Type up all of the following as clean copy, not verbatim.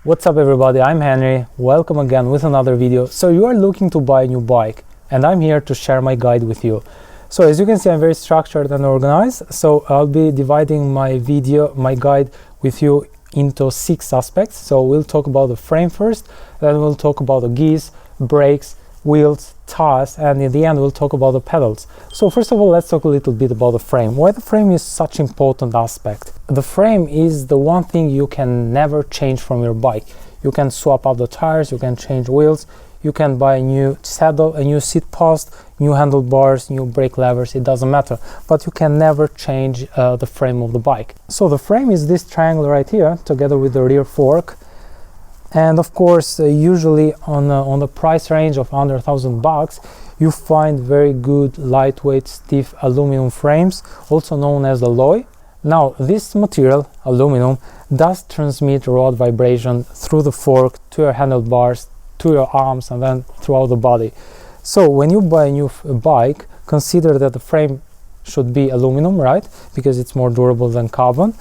What's up everybody, I'm Henry, welcome again with another video. So you are looking to buy a new bike and I'm here to share my guide with you. So as you can see, I'm very structured and organized, so I'll be dividing my guide with you into 6 aspects. So we'll talk about the frame first, then we'll talk about the gears, brakes, wheels, tires, and in the end we'll talk about the pedals. So first of all, let's talk a little bit about the frame. Why the frame is such an important aspect. The frame is the one thing you can never change from your bike. You can swap out the tires, you can change wheels, you can buy a new saddle, a new seat post, new handlebars, new brake levers, it doesn't matter, but you can never change the frame of the bike. So the frame is this triangle right here together with the rear fork. And of course, usually on the price range of under $1,000, you find very good lightweight stiff aluminum frames, also known as alloy. Now this material, aluminum, does transmit rod vibration through the fork to your handlebars, to your arms, and then throughout the body. So when you buy a new bike, consider that the frame should be aluminum, right? Because it's more durable than carbon.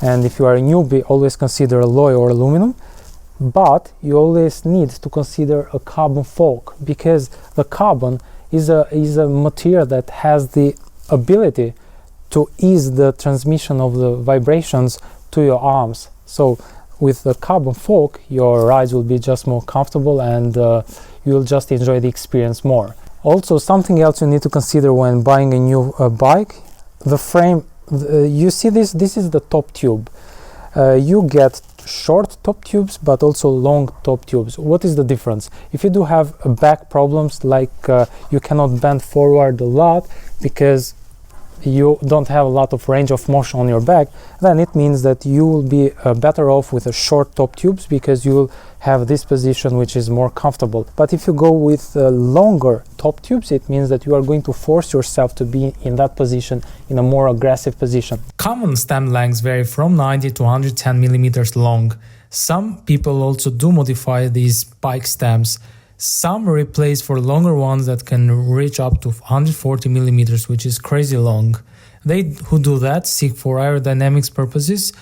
And if you are a newbie, always consider alloy or aluminum. But you always need to consider a carbon fork, because the carbon is a material that has the ability to ease the transmission of the vibrations to your arms. So with the carbon fork, your rides will be just more comfortable and you'll just enjoy the experience more. Also, something else you need to consider when buying a new bike, the frame, you see this is the top tube. You get short top tubes but also long top tubes. What is the difference? If you do have back problems, like you cannot bend forward a lot because you don't have a lot of range of motion on your back, then it means that you will be better off with a short top tubes, because you will have this position which is more comfortable. But if you go with longer top tubes, it means that you are going to force yourself to be in that position, in a more aggressive position. Common stem lengths vary from 90 to 110 millimeters long. Some people also do modify these bike stems. Some replace for longer ones that can reach up to 140 millimeters, which is crazy long. They who do that seek for aerodynamics purposes,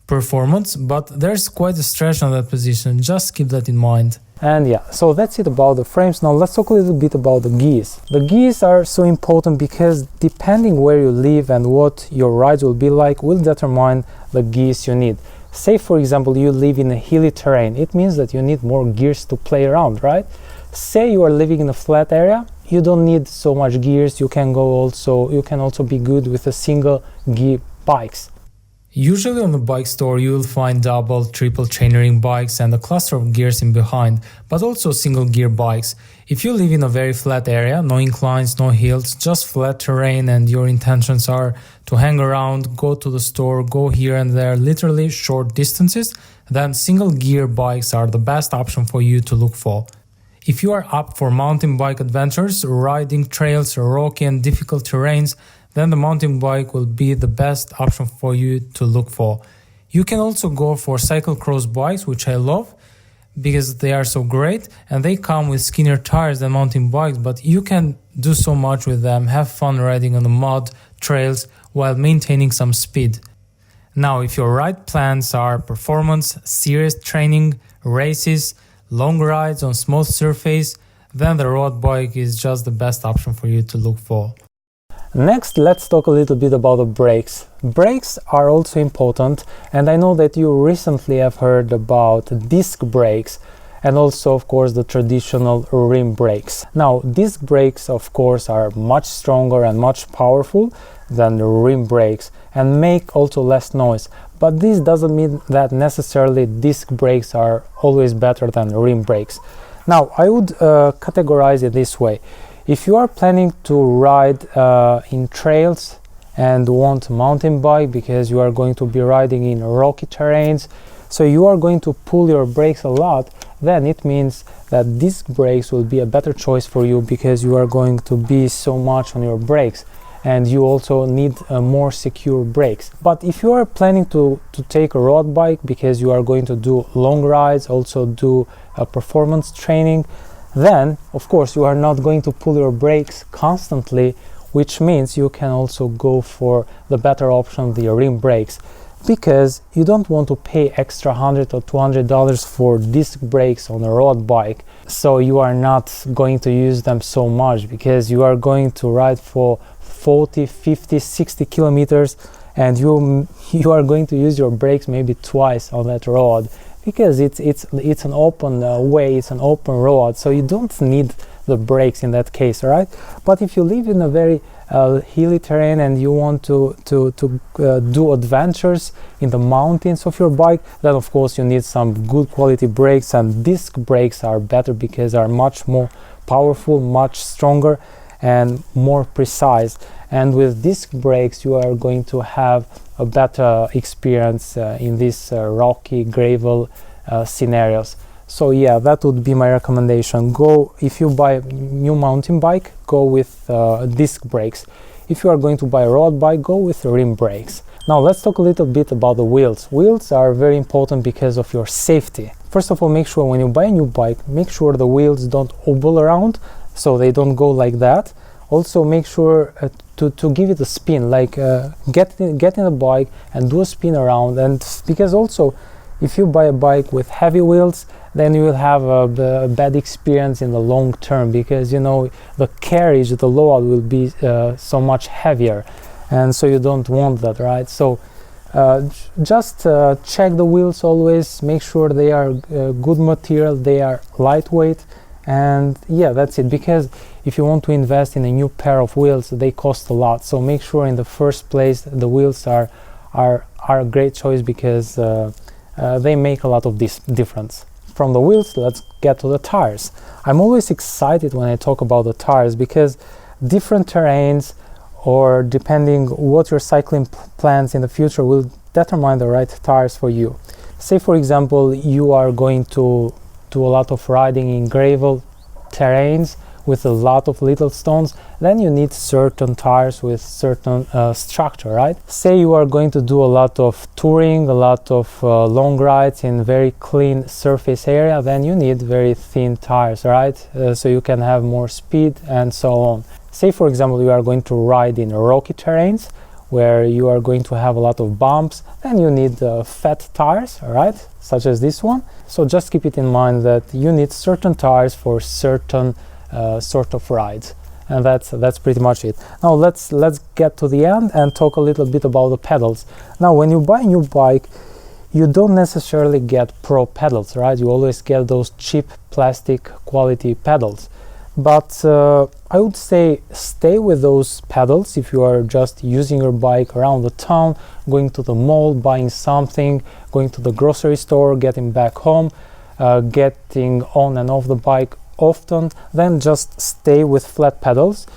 performance, but there's quite a stretch on that position, just keep that in mind. And yeah, so that's it about the frames. Now let's talk a little bit about the gears. The gears are so important because depending where you live and what your rides will be like will determine the gears you need. Say for example you live in a hilly terrain, it means that you need more gears to play around, right? Say you are living in a flat area, you don't need so much gears, you can also be good with a single gear bikes. Usually on the bike store you will find double, triple chainring bikes and a cluster of gears in behind, but also single gear bikes. If you live in a very flat area, no inclines, no hills, just flat terrain, and your intentions are to hang around, go to the store, go here and there, literally short distances, then single gear bikes are the best option for you to look for. If you are up for mountain bike adventures, riding trails, rocky and difficult terrains, then the mountain bike will be the best option for you to look for. You can also go for cyclocross bikes, which I love because they are so great and they come with skinnier tires than mountain bikes, but you can do so much with them, have fun riding on the mud, trails, while maintaining some speed. Now, if your ride plans are performance, serious training, races, long rides on smooth surface, then the road bike is just the best option for you to look for. Next, let's talk a little bit about the brakes. Brakes are also important, and I know that you recently have heard about disc brakes and also of course the traditional rim brakes. Now disc brakes of course are much stronger and much powerful than the rim brakes and make also less noise, but this doesn't mean that necessarily disc brakes are always better than rim brakes. Now I would categorize it this way. If you are planning to ride in trails and want a mountain bike because you are going to be riding in rocky terrains, so you are going to pull your brakes a lot, then it means that disc brakes will be a better choice for you because you are going to be so much on your brakes and you also need more secure brakes. But if you are planning to take a road bike because you are going to do long rides, also do performance training, then of course you are not going to pull your brakes constantly, which means you can also go for the better option, the rim brakes. because you don't want to pay extra $100 or $200 for disc brakes on a road bike, so you are not going to use them so much, because you are going to ride for 40, 50, 60 kilometers, and you are going to use your brakes maybe twice on that road, because it's an open way, it's an open road, so you don't need the brakes in that case, right? But if you live in a very hilly terrain and you want to do adventures in the mountains of your bike, then of course you need some good quality brakes, and disc brakes are better because they are much more powerful, much stronger and more precise. And with disc brakes you are going to have a better experience in these rocky gravel scenarios. So yeah, that would be my recommendation. Go, if you buy a new mountain bike, go with disc brakes. If you are going to buy a road bike, go with rim brakes. Now let's talk a little bit about the wheels. Wheels are very important because of your safety. First of all, make sure when you buy a new bike, make sure the wheels don't wobble around, so they don't go like that. Also make sure to give it a spin, like get in a bike and do a spin around. And because also if you buy a bike with heavy wheels, then you will have a bad experience in the long term, because you know the carriage, the load will be so much heavier, and so you don't want that, right? So just check the wheels always, make sure they are good material, they are lightweight, and yeah, that's it. Because if you want to invest in a new pair of wheels, they cost a lot, so make sure in the first place the wheels are a great choice, because they make a lot of this difference. From the wheels, let's get to the tires. I'm always excited when I talk about the tires, because different terrains, or depending what your cycling plans in the future, will determine the right tires for you. Say for example you are going to do a lot of riding in gravel terrains with a lot of little stones, then you need certain tires with certain structure, right? Say you are going to do a lot of touring, a lot of long rides in very clean surface area, then you need very thin tires, right? So you can have more speed and so on. Say for example you are going to ride in rocky terrains where you are going to have a lot of bumps, then you need fat tires, right? Such as this one. So just keep it in mind that you need certain tires for certain sort of rides, and that's pretty much it. Now let's get to the end and talk a little bit about the pedals. Now when you buy a new bike, you don't necessarily get pro pedals, right? You always get those cheap plastic quality pedals, but I would say stay with those pedals if you are just using your bike around the town, going to the mall, buying something, going to the grocery store, getting back home, getting on and off the bike often. Then just stay with flat pedals.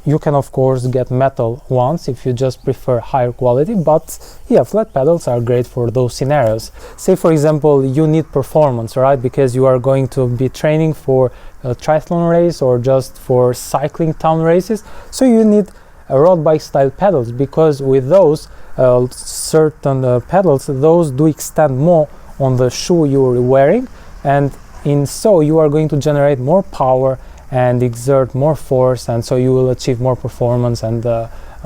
You can of course get metal ones if you just prefer higher quality, but yeah, flat pedals are great for those scenarios. Say for example you need performance, right? Because you are going to be training for a triathlon race or just for cycling town races, so you need road bike style pedals, because with those certain pedals, those do extend more on the shoe you are wearing, and so you are going to generate more power and exert more force, and so you will achieve more performance and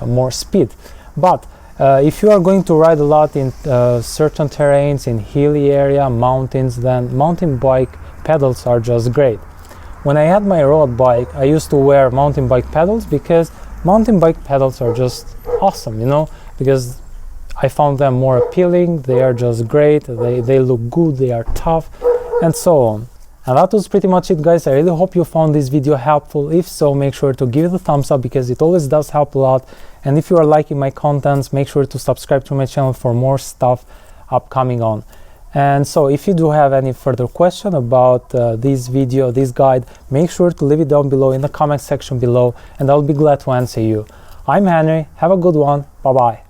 more speed. But if you are going to ride a lot in certain terrains, in hilly area, mountains, then mountain bike pedals are just great. When I had my road bike, I used to wear mountain bike pedals, because mountain bike pedals are just awesome, you know, because I found them more appealing, they are just great, they look good, they are tough, and so on. And that was pretty much it, guys. I really hope you found this video helpful. If so, make sure to give it a thumbs up, because it always does help a lot. And if you are liking my contents, make sure to subscribe to my channel for more stuff upcoming on. And so if you do have any further question about this video, this guide, make sure to leave it down below in the comment section below, and I'll be glad to answer you. I'm Henry, have a good one, bye bye.